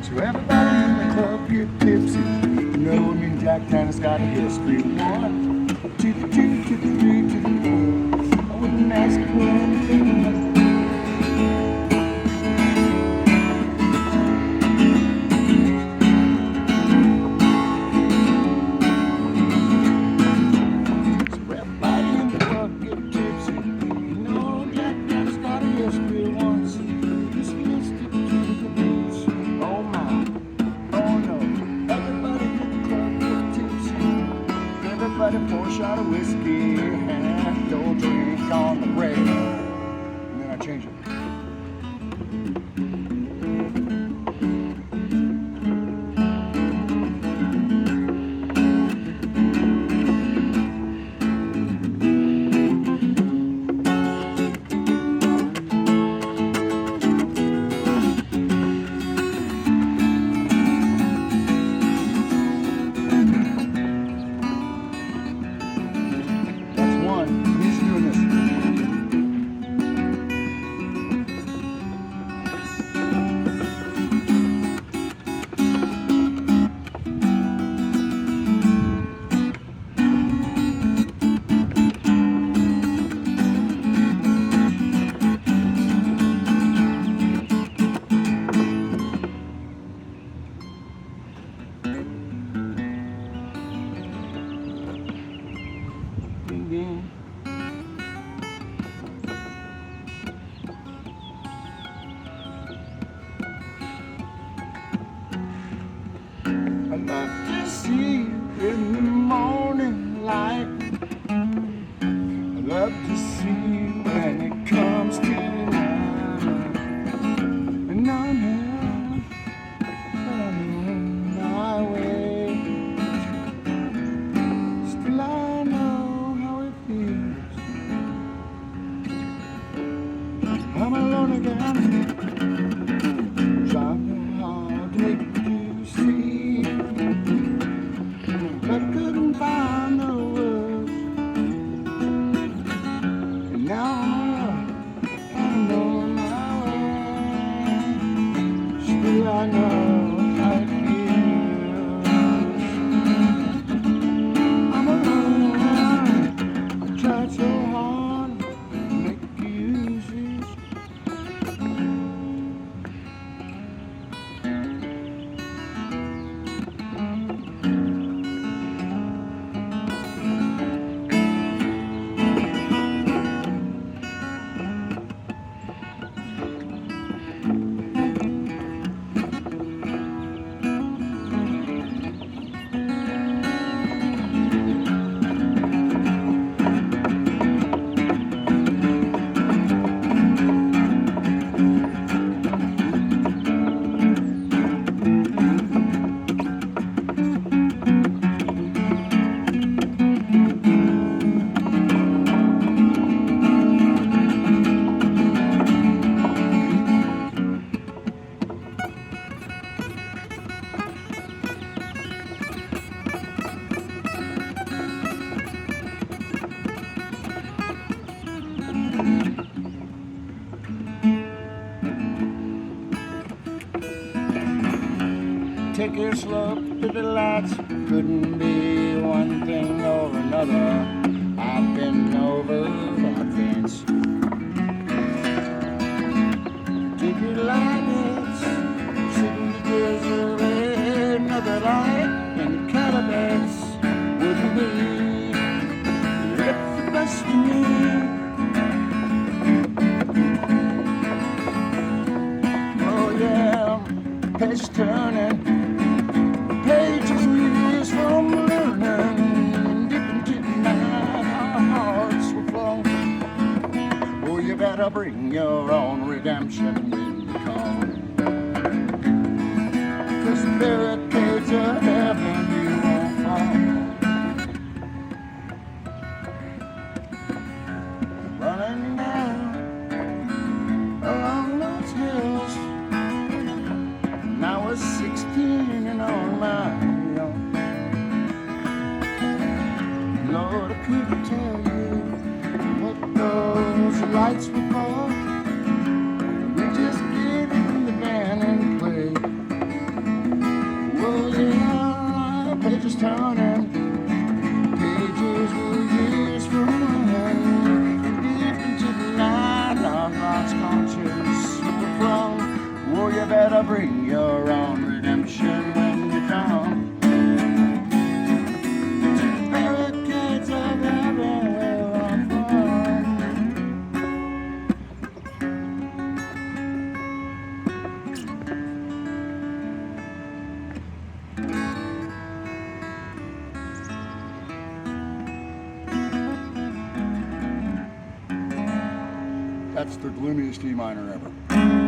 So everybody in the club get tipsy. You know me and Jack Tanner's got a history. 1 to the 2 to the 3 to the 4. I wouldn't ask for anything less. Pour a shot of whiskey and don't drink on the break. And then I change it. I'd love to see you in the morning light. I'd love to see you when it comes to night. And I'm here, but I'm on my way. Still I know how it feels. I'm alone again. I know how to make you see. I couldn't find the words, and now I'm on my way. Still I know how it feels. I'm alone. I tried so hard to make you see. Take your slope to the lights. Couldn't be one thing or another. I've been over that fence. Take your lights, sitting the desert, another light and Cadillacs wouldn't be if the best of me. Oh yeah, page turning. Pages we use from learning, deep into the night, our hearts will flow. Oh, you better bring your own redemption when you come. 'Cause the barricades of heaven you won't fall. Running down along those hills. And I was 16 and on my own. Lord, I couldn't tell you what those lights were for. We just turning, pages were years from running, deep into the night, our lost conscience overflown. Oh, you better bring your own redemption when you come. To the barricades of heaven where I'm from. That's the gloomiest E minor ever.